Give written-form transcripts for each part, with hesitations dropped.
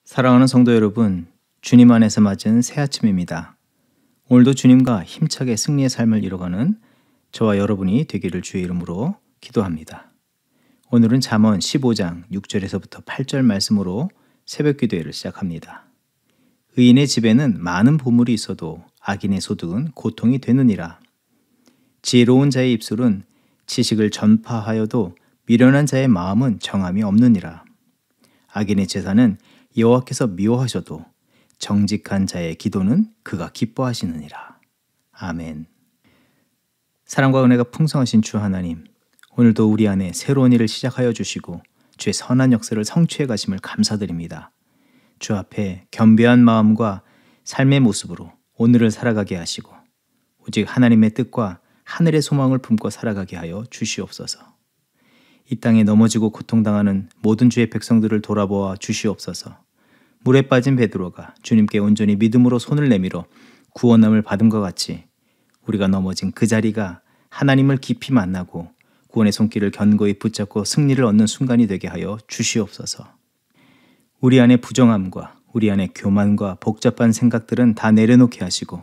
사랑하는 성도 여러분, 주님 안에서 맞은 새 아침입니다. 오늘도 주님과 힘차게 승리의 삶을 이뤄가는 저와 여러분이 되기를 주의 이름으로 기도합니다. 오늘은 잠언 15장 6절에서부터 8절 말씀으로 새벽 기도회를 시작합니다. 의인의 집에는 많은 보물이 있어도 악인의 소득은 고통이 되느니라. 지혜로운 자의 입술은 지식을 전파하여도 미련한 자의 마음은 정함이 없느니라. 악인의 제사는 여호와께서 미워하셔도 정직한 자의 기도는 그가 기뻐하시느니라. 아멘. 사랑과 은혜가 풍성하신 주 하나님, 오늘도 우리 안에 새로운 일을 시작하여 주시고 주의 선한 역사를 성취해 가심을 감사드립니다. 주 앞에 겸비한 마음과 삶의 모습으로 오늘을 살아가게 하시고 오직 하나님의 뜻과 하늘의 소망을 품고 살아가게 하여 주시옵소서. 이 땅에 넘어지고 고통당하는 모든 주의 백성들을 돌아보아 주시옵소서. 물에 빠진 베드로가 주님께 온전히 믿음으로 손을 내밀어 구원함을 받은 것 같이 우리가 넘어진 그 자리가 하나님을 깊이 만나고 구원의 손길을 견고히 붙잡고 승리를 얻는 순간이 되게 하여 주시옵소서. 우리 안에 부정함과 우리 안에 교만과 복잡한 생각들은 다 내려놓게 하시고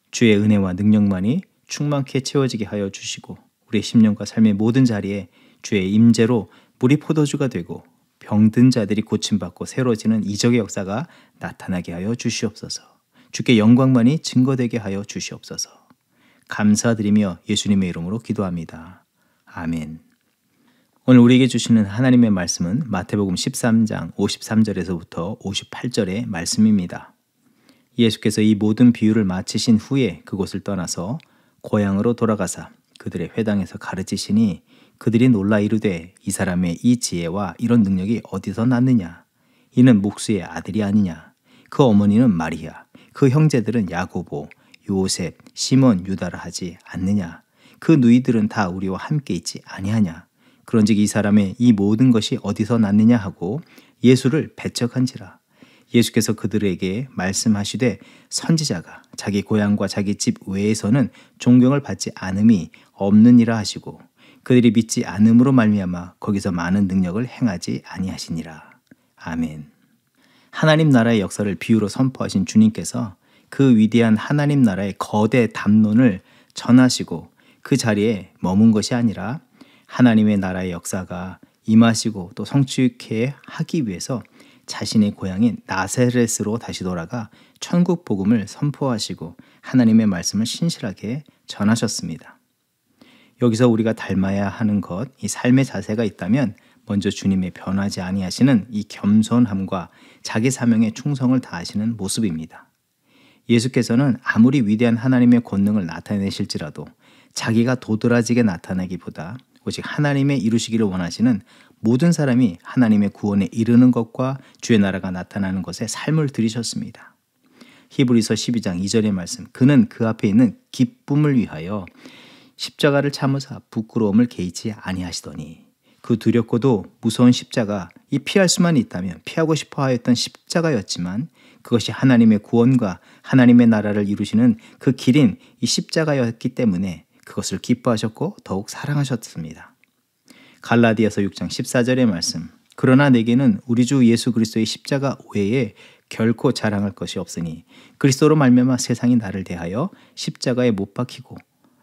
주의 은혜와 능력만이 충만케 채워지게 하여 주시고 우리의 심령과 삶의 모든 자리에 주의 임재로 물이 포도주가 되고 병든 자들이 고침받고 새로워지는 이적의 역사가 나타나게 하여 주시옵소서. 주께 영광만이 증거되게 하여 주시옵소서. 감사드리며 예수님의 이름으로 기도합니다. 아멘. 오늘 우리에게 주시는 하나님의 말씀은 마태복음 13장 53절에서부터 58절의 말씀입니다. 예수께서 이 모든 비유를 마치신 후에 그곳을 떠나서 고향으로 돌아가사 그들의 회당에서 가르치시니 그들이 놀라 이르되 이 사람의 이 지혜와 이런 능력이 어디서 났느냐? 이는 목수의 아들이 아니냐? 그 어머니는 마리아, 그 형제들은 야고보, 요셉, 시몬, 유다라 하지 않느냐? 그 누이들은 다 우리와 함께 있지 아니하냐? 그런즉 이 사람의 이 모든 것이 어디서 났느냐 하고 예수를 배척한지라. 예수께서 그들에게 말씀하시되 선지자가 자기 고향과 자기 집 외에서는 존경을 받지 않음이 없느니라 하시고 그들이 믿지 않음으로 말미암아 거기서 많은 능력을 행하지 아니하시니라. 아멘. 하나님 나라의 역사를 비유로 선포하신 주님께서 그 위대한 하나님 나라의 거대 담론을 전하시고 그 자리에 머문 것이 아니라 하나님의 나라의 역사가 임하시고 또 성취케 하기 위해서 자신의 고향인 나사렛으로 다시 돌아가 천국 복음을 선포하시고 하나님의 말씀을 신실하게 전하셨습니다. 여기서 우리가 닮아야 하는 것, 이 삶의 자세가 있다면 먼저 주님의 변하지 아니하시는 이 겸손함과 자기 사명에 충성을 다하시는 모습입니다. 예수께서는 아무리 위대한 하나님의 권능을 나타내실지라도 자기가 도드라지게 나타내기보다 오직 하나님의 이루시기를 원하시는 모든 사람이 하나님의 구원에 이르는 것과 주의 나라가 나타나는 것에 삶을 들이셨습니다. 히브리서 12장 2절의 말씀, 그는 그 앞에 있는 기쁨을 위하여 십자가를 참으사 부끄러움을 개의치 아니하시더니 그 두렵고도 무서운 십자가, 이 피할 수만 있다면 피하고 싶어 하였던 십자가였지만 그것이 하나님의 구원과 하나님의 나라를 이루시는 그 길인 이 십자가였기 때문에 그것을 기뻐하셨고 더욱 사랑하셨습니다. 갈라디아서 6장 14절의 말씀, 그러나 내게는 우리 주 예수 그리스도의 십자가 외에 결코 자랑할 것이 없으니 그리스도로 말미암아 세상이 나를 대하여 십자가에 못 박히고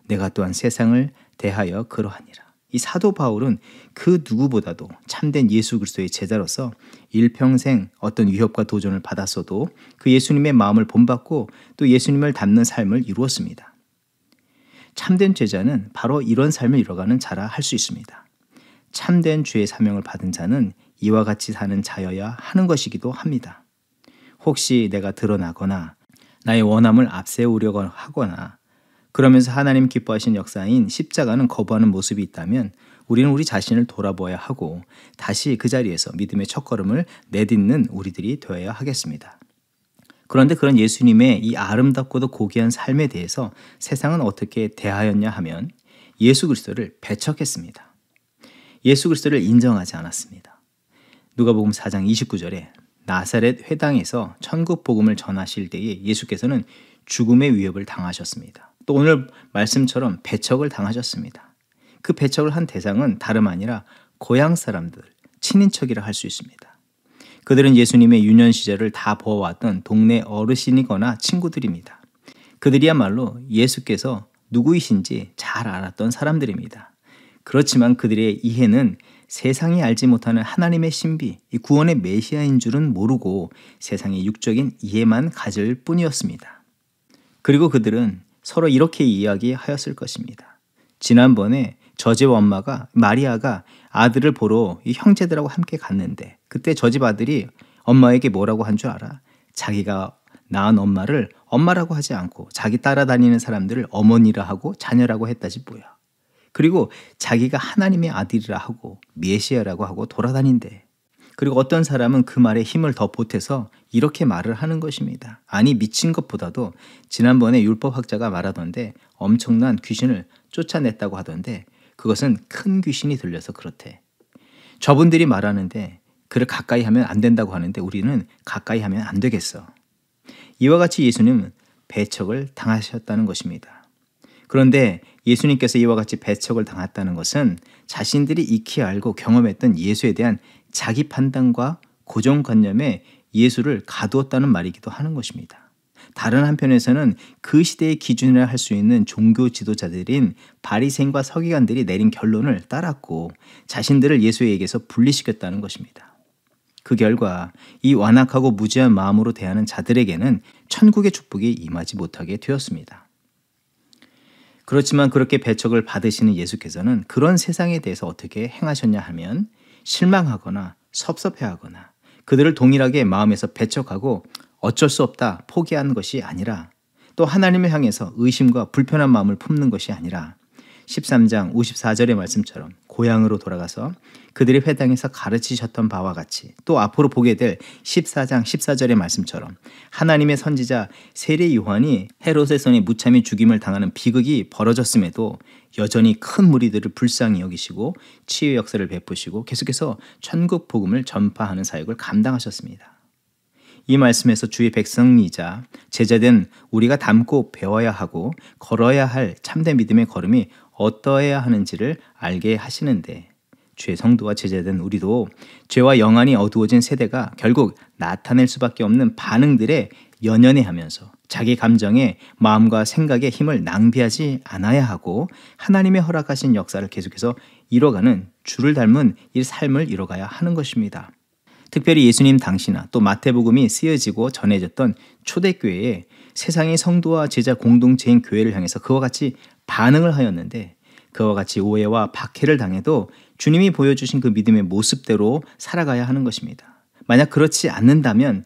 내가 또한 세상을 대하여 그러하니라. 이 사도 바울은 그 누구보다도 참된 예수 그리스도의 제자로서 일평생 어떤 위협과 도전을 받았어도 그 예수님의 마음을 본받고 또 예수님을 닮는 삶을 이루었습니다. 참된 제자는 바로 이런 삶을 이뤄가는 자라 할 수 있습니다. 참된 주의 사명을 받은 자는 이와 같이 사는 자여야 하는 것이기도 합니다. 혹시 내가 드러나거나 나의 원함을 앞세우려고 하거나 그러면서 하나님 기뻐하신 역사인 십자가는 거부하는 모습이 있다면 우리는 우리 자신을 돌아보아야 하고 다시 그 자리에서 믿음의 첫걸음을 내딛는 우리들이 되어야 하겠습니다. 그런데 그런 예수님의 이 아름답고도 고귀한 삶에 대해서 세상은 어떻게 대하였냐 하면 예수 그리스도를 배척했습니다. 예수 그리스도를 인정하지 않았습니다. 누가복음 4장 29절에 나사렛 회당에서 천국 복음을 전하실 때에 예수께서는 죽음의 위협을 당하셨습니다. 또 오늘 말씀처럼 배척을 당하셨습니다. 그 배척을 한 대상은 다름 아니라 고향 사람들, 친인척이라 할 수 있습니다. 그들은 예수님의 유년 시절을 다 보아왔던 동네 어르신이거나 친구들입니다. 그들이야말로 예수께서 누구이신지 잘 알았던 사람들입니다. 그렇지만 그들의 이해는 세상이 알지 못하는 하나님의 신비, 이 구원의 메시아인 줄은 모르고 세상의 육적인 이해만 가질 뿐이었습니다. 그리고 그들은 서로 이렇게 이야기하였을 것입니다. 지난번에 저 집 엄마가 마리아가 아들을 보러 이 형제들하고 함께 갔는데 그때 저 집 아들이 엄마에게 뭐라고 한 줄 알아? 자기가 낳은 엄마를 엄마라고 하지 않고 자기 따라다니는 사람들을 어머니라 하고 자녀라고 했다지 뭐야. 그리고 자기가 하나님의 아들이라 하고 메시아라고 하고 돌아다닌대. 그리고 어떤 사람은 그 말에 힘을 더 보태서 이렇게 말을 하는 것입니다. 아니 미친 것보다도 지난번에 율법학자가 말하던데 엄청난 귀신을 쫓아냈다고 하던데 그것은 큰 귀신이 들려서 그렇대. 저분들이 말하는데 그를 가까이 하면 안 된다고 하는데 우리는 가까이 하면 안 되겠어. 이와 같이 예수님은 배척을 당하셨다는 것입니다. 그런데 예수님께서 이와 같이 배척을 당했다는 것은 자신들이 익히 알고 경험했던 예수에 대한 자기 판단과 고정관념에 예수를 가두었다는 말이기도 하는 것입니다. 다른 한편에서는 그 시대의 기준이라 할 수 있는 종교 지도자들인 바리새인과 서기관들이 내린 결론을 따랐고 자신들을 예수에게서 분리시켰다는 것입니다. 그 결과 이 완악하고 무지한 마음으로 대하는 자들에게는 천국의 축복이 임하지 못하게 되었습니다. 그렇지만 그렇게 배척을 받으시는 예수께서는 그런 세상에 대해서 어떻게 행하셨냐 하면 실망하거나 섭섭해하거나 그들을 동일하게 마음에서 배척하고 어쩔 수 없다 포기하는 것이 아니라 또 하나님을 향해서 의심과 불편한 마음을 품는 것이 아니라 13장 54절의 말씀처럼 고향으로 돌아가서 그들이 회당에서 가르치셨던 바와 같이 또 앞으로 보게 될 14장 14절의 말씀처럼 하나님의 선지자 세례 요한이 헤롯의 손에 무참히 죽임을 당하는 비극이 벌어졌음에도 여전히 큰 무리들을 불쌍히 여기시고 치유 역사를 베푸시고 계속해서 천국 복음을 전파하는 사역을 감당하셨습니다. 이 말씀에서 주의 백성이자 제자된 우리가 담고 배워야 하고 걸어야 할 참된 믿음의 걸음이 어떠해야 하는지를 알게 하시는데 주의 성도와 제자된 우리도 죄와 영안이 어두워진 세대가 결국 나타낼 수밖에 없는 반응들에 연연해하면서 자기 감정에 마음과 생각의 힘을 낭비하지 않아야 하고 하나님의 허락하신 역사를 계속해서 이뤄가는 주를 닮은 이 삶을 이뤄가야 하는 것입니다. 특별히 예수님 당시나 또 마태복음이 쓰여지고 전해졌던 초대교회에 세상의 성도와 제자 공동체인 교회를 향해서 그와 같이 반응을 하였는데 그와 같이 오해와 박해를 당해도 주님이 보여주신 그 믿음의 모습대로 살아가야 하는 것입니다. 만약 그렇지 않는다면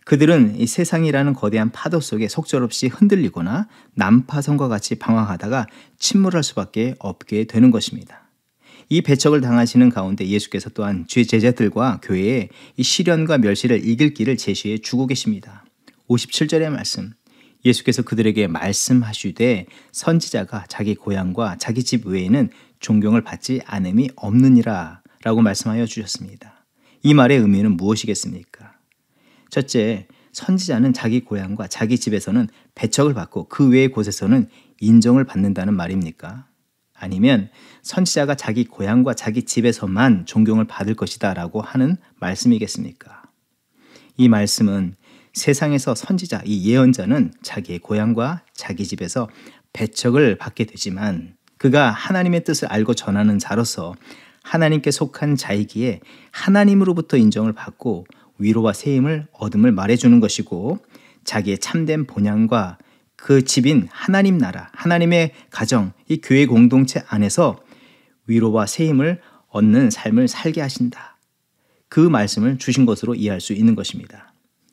그들은 이 세상이라는 거대한 파도 속에 속절없이 흔들리거나 난파선과 같이 방황하다가 침몰할 수밖에 없게 되는 것입니다. 이 배척을 당하시는 가운데 예수께서 또한 주의 제자들과 교회에 이 시련과 멸시를 이길 길을 제시해 주고 계십니다. 57절의 말씀, 예수께서 그들에게 말씀하시되 선지자가 자기 고향과 자기 집 외에는 존경을 받지 않음이 없느니라 라고 말씀하여 주셨습니다. 이 말의 의미는 무엇이겠습니까? 첫째, 선지자는 자기 고향과 자기 집에서는 배척을 받고 그 외의 곳에서는 인정을 받는다는 말입니까? 아니면 선지자가 자기 고향과 자기 집에서만 존경을 받을 것이다 라고 하는 말씀이겠습니까? 이 말씀은 세상에서 선지자, 이 예언자는 자기의 고향과 자기 집에서 배척을 받게 되지만 그가 하나님의 뜻을 알고 전하는 자로서 하나님께 속한 자이기에 하나님으로부터 인정을 받고 위로와 세임을 얻음을 말해주는 것이고 자기의 참된 본향과 그 집인 하나님 나라, 하나님의 가정, 이 교회 공동체 안에서 위로와 세임을 얻는 삶을 살게 하신다. 그 말씀을 주신 것으로 이해할 수 있는 것입니다.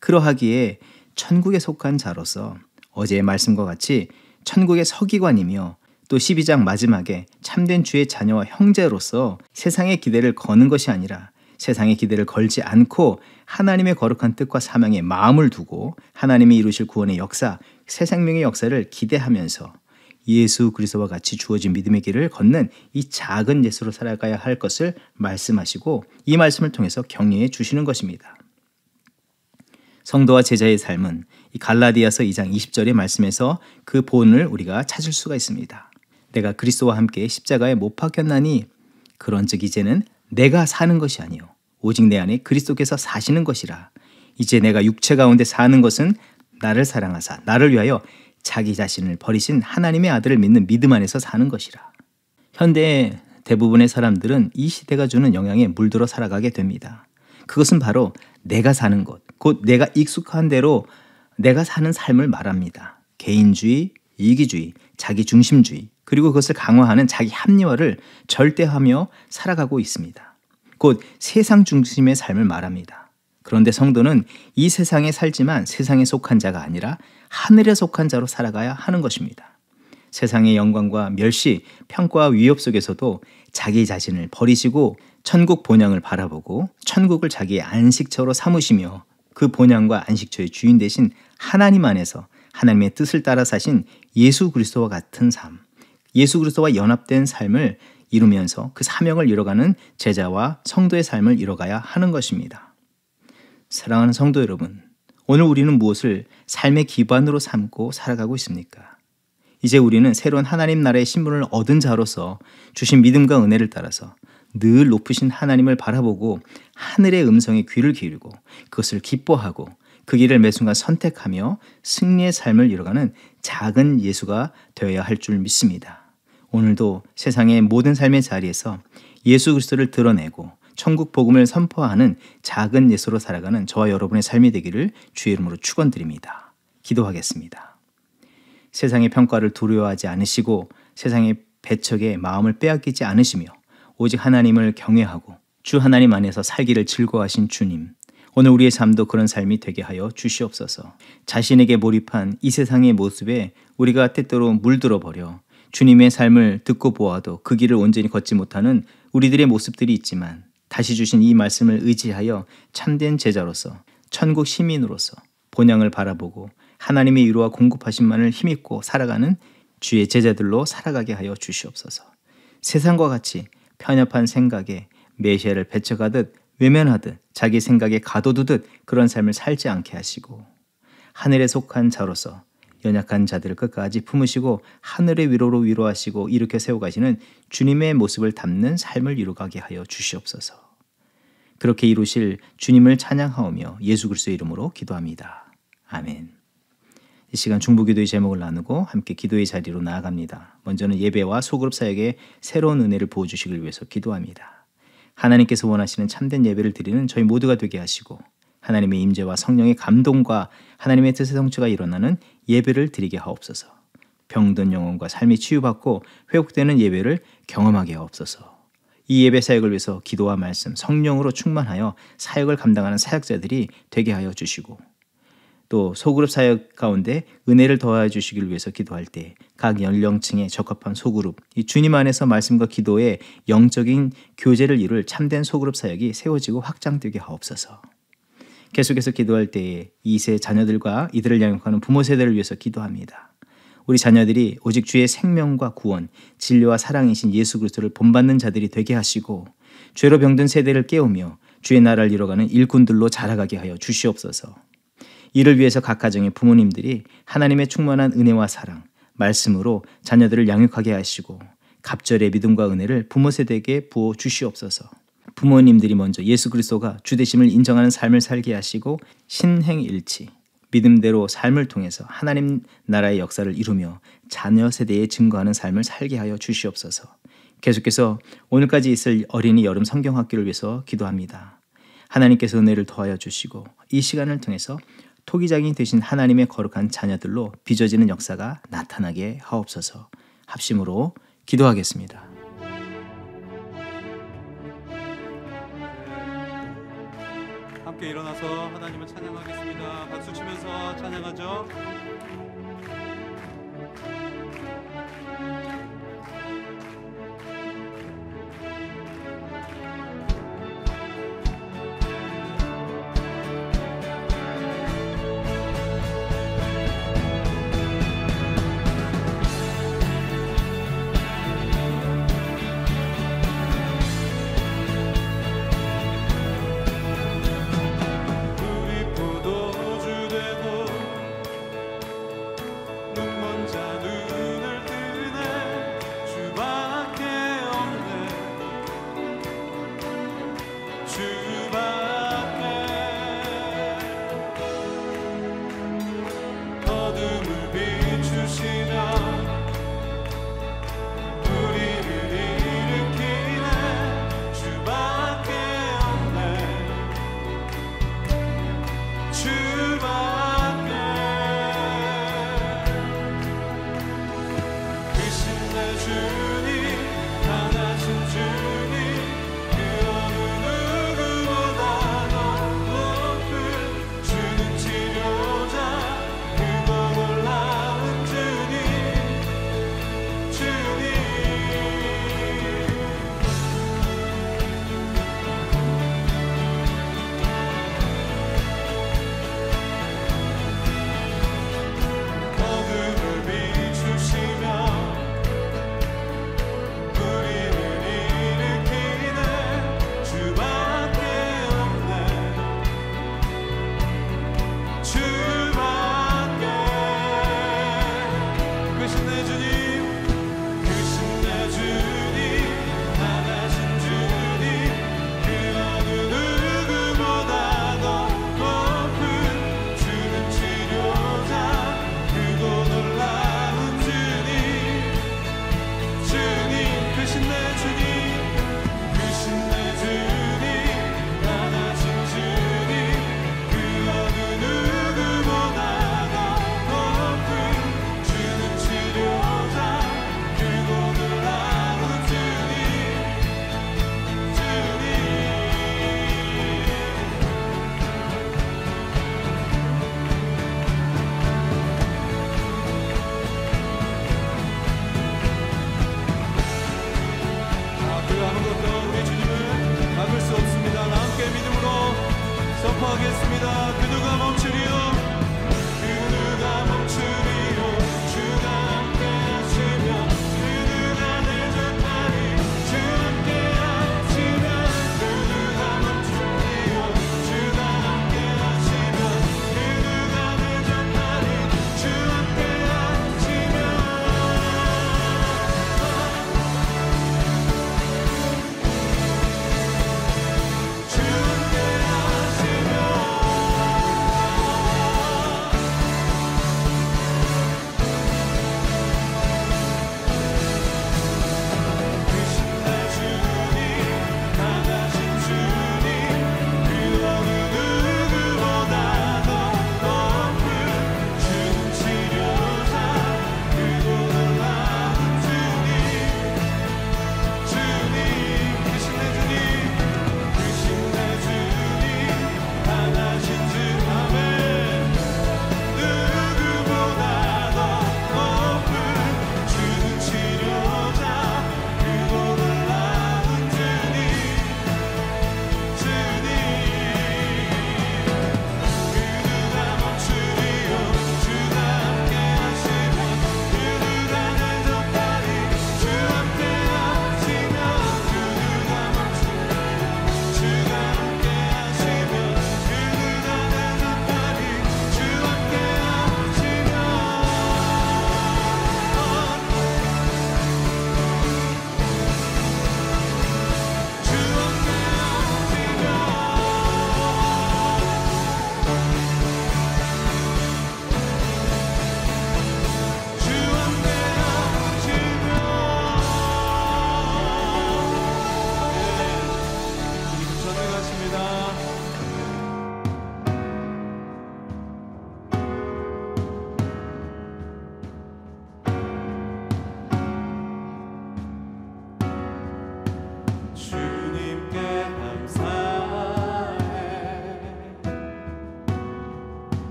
그러하기에 천국에 속한 자로서 어제의 말씀과 같이 천국의 서기관이며 또 12장 마지막에 참된 주의 자녀와 형제로서 세상의 기대를 거는 것이 아니라 세상의 기대를 걸지 않고 하나님의 거룩한 뜻과 사명에 마음을 두고 하나님이 이루실 구원의 역사, 새 생명의 역사를 기대하면서 예수 그리스도와 같이 주어진 믿음의 길을 걷는 이 작은 예수로 살아가야 할 것을 말씀하시고 이 말씀을 통해서 격려해 주시는 것입니다. 성도와 제자의 삶은 이 갈라디아서 2장 20절의 말씀에서 그 본을 우리가 찾을 수가 있습니다. 내가 그리스도와 함께 십자가에 못 박혔나니 그런즉 이제는 내가 사는 것이 아니요 오직 내 안에 그리스도께서 사시는 것이라. 이제 내가 육체 가운데 사는 것은 나를 사랑하사 나를 위하여 자기 자신을 버리신 하나님의 아들을 믿는 믿음 안에서 사는 것이라. 현대의 대부분의 사람들은 이 시대가 주는 영향에 물들어 살아가게 됩니다. 그것은 바로 내가 사는 것, 곧 내가 익숙한 대로 내가 사는 삶을 말합니다. 개인주의, 이기주의, 자기중심주의, 그리고 그것을 강화하는 자기 합리화를 절대하며 살아가고 있습니다. 곧 세상 중심의 삶을 말합니다. 그런데 성도는 이 세상에 살지만 세상에 속한 자가 아니라 하늘에 속한 자로 살아가야 하는 것입니다. 세상의 영광과 멸시, 평가와 위협 속에서도 자기 자신을 버리시고 천국 본향을 바라보고 천국을 자기의 안식처로 삼으시며 그 본향과 안식처의 주인 되신 하나님 안에서 하나님의 뜻을 따라 사신 예수 그리스도와 같은 삶, 예수 그리스도와 연합된 삶을 이루면서 그 사명을 이뤄가는 제자와 성도의 삶을 이뤄가야 하는 것입니다. 사랑하는 성도 여러분, 오늘 우리는 무엇을 삶의 기반으로 삼고 살아가고 있습니까? 이제 우리는 새로운 하나님 나라의 신분을 얻은 자로서 주신 믿음과 은혜를 따라서 늘 높으신 하나님을 바라보고 하늘의 음성에 귀를 기울이고 그것을 기뻐하고 그 길을 매 순간 선택하며 승리의 삶을 이뤄가는 작은 예수가 되어야 할 줄 믿습니다. 오늘도 세상의 모든 삶의 자리에서 예수 그리스도를 드러내고 천국 복음을 선포하는 작은 예수로 살아가는 저와 여러분의 삶이 되기를 주의 이름으로 축원드립니다. 기도하겠습니다. 세상의 평가를 두려워하지 않으시고 세상의 배척에 마음을 빼앗기지 않으시며 오직 하나님을 경외하고 주 하나님 안에서 살기를 즐거워하신 주님, 오늘 우리의 삶도 그런 삶이 되게 하여 주시옵소서. 자신에게 몰입한 이 세상의 모습에 우리가 때때로 물들어 버려 주님의 삶을 듣고 보아도 그 길을 온전히 걷지 못하는 우리들의 모습들이 있지만 다시 주신 이 말씀을 의지하여 참된 제자로서 천국 시민으로서 본향을 바라보고 하나님의 위로와 공급하심만을 힘입고 살아가는 주의 제자들로 살아가게 하여 주시옵소서. 세상과 같이 편협한 생각에 메시아를 배척하듯 외면하듯 자기 생각에 가둬두듯 그런 삶을 살지 않게 하시고 하늘에 속한 자로서 연약한 자들을 끝까지 품으시고 하늘의 위로로 위로하시고 일으켜 세워가시는 주님의 모습을 담는 삶을 이루가게 하여 주시옵소서. 그렇게 이루실 주님을 찬양하오며 예수 그리스도의 이름으로 기도합니다. 아멘. 이 시간 중보기도의 제목을 나누고 함께 기도의 자리로 나아갑니다. 먼저는 예배와 소그룹 사역에 새로운 은혜를 부어주시길 위해서 기도합니다. 하나님께서 원하시는 참된 예배를 드리는 저희 모두가 되게 하시고 하나님의 임재와 성령의 감동과 하나님의 뜻의 성취가 일어나는 예배를 드리게 하옵소서. 병든 영혼과 삶이 치유받고 회복되는 예배를 경험하게 하옵소서. 이 예배 사역을 위해서 기도와 말씀, 성령으로 충만하여 사역을 감당하는 사역자들이 되게 하여 주시고 또 소그룹 사역 가운데 은혜를 더하여 주시길 위해서 기도할 때 각 연령층에 적합한 소그룹, 이 주님 안에서 말씀과 기도의 영적인 교제를 이룰 참된 소그룹 사역이 세워지고 확장되게 하옵소서. 계속해서 기도할 때에 2세 자녀들과 이들을 양육하는 부모 세대를 위해서 기도합니다. 우리 자녀들이 오직 주의 생명과 구원, 진리와 사랑이신 예수 그리스도를 본받는 자들이 되게 하시고 죄로 병든 세대를 깨우며 주의 나라를 이뤄가는 일꾼들로 자라가게 하여 주시옵소서. 이를 위해서 각 가정의 부모님들이 하나님의 충만한 은혜와 사랑, 말씀으로 자녀들을 양육하게 하시고 갑절의 믿음과 은혜를 부모 세대에게 부어 주시옵소서. 부모님들이 먼저 예수 그리스도가 주되심을 인정하는 삶을 살게 하시고 신행일치, 믿음대로 삶을 통해서 하나님 나라의 역사를 이루며 자녀 세대에 증거하는 삶을 살게 하여 주시옵소서. 계속해서 오늘까지 있을 어린이 여름 성경학교를 위해서 기도합니다. 하나님께서 은혜를 더하여 주시고 이 시간을 통해서 토기장이 되신 하나님의 거룩한 자녀들로 빚어지는 역사가 나타나게 하옵소서. 합심으로 기도하겠습니다. 함께 일어나서 하나님을 찬양하겠습니다. 박수 치면서 찬양하죠.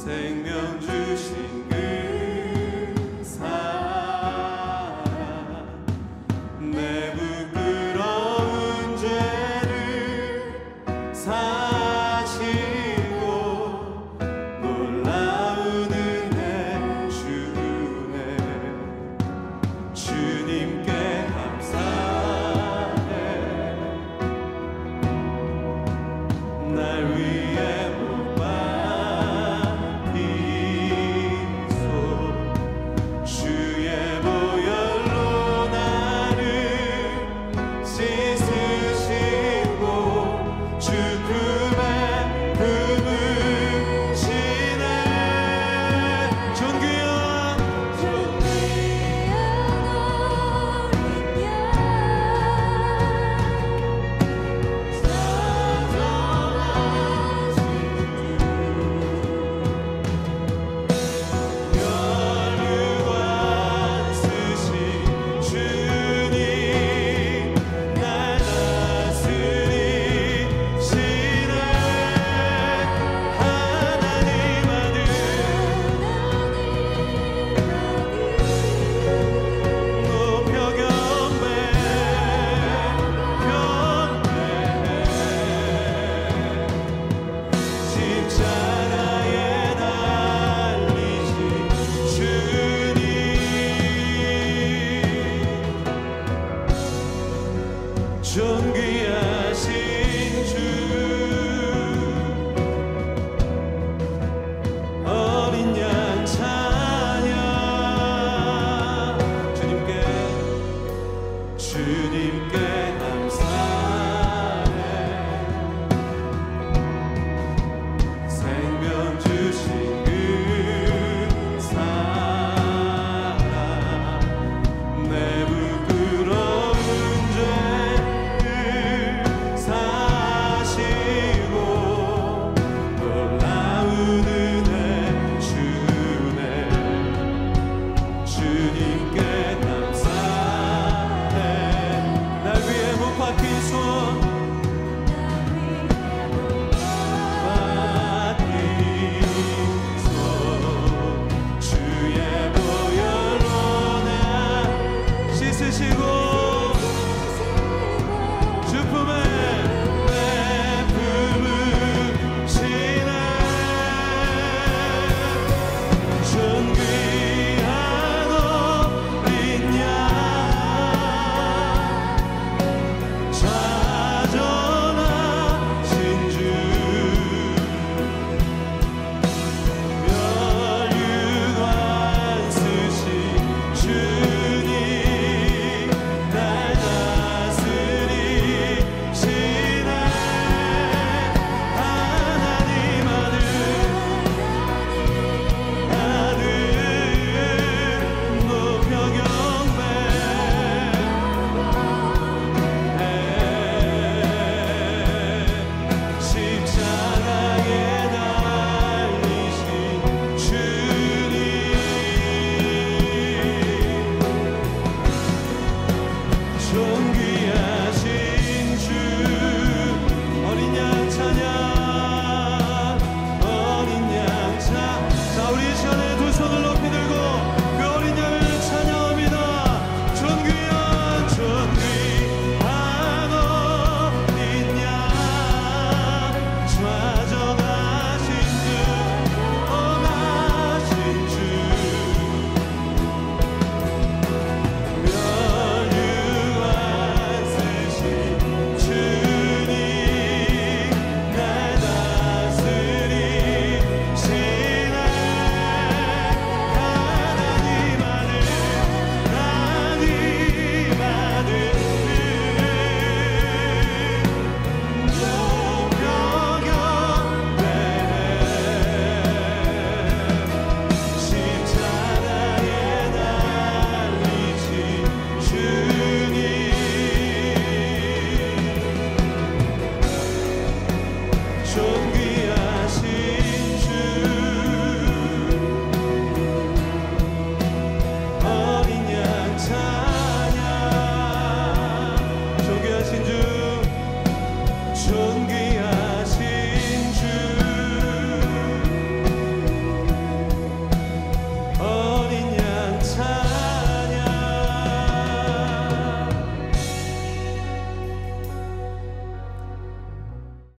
생명 주신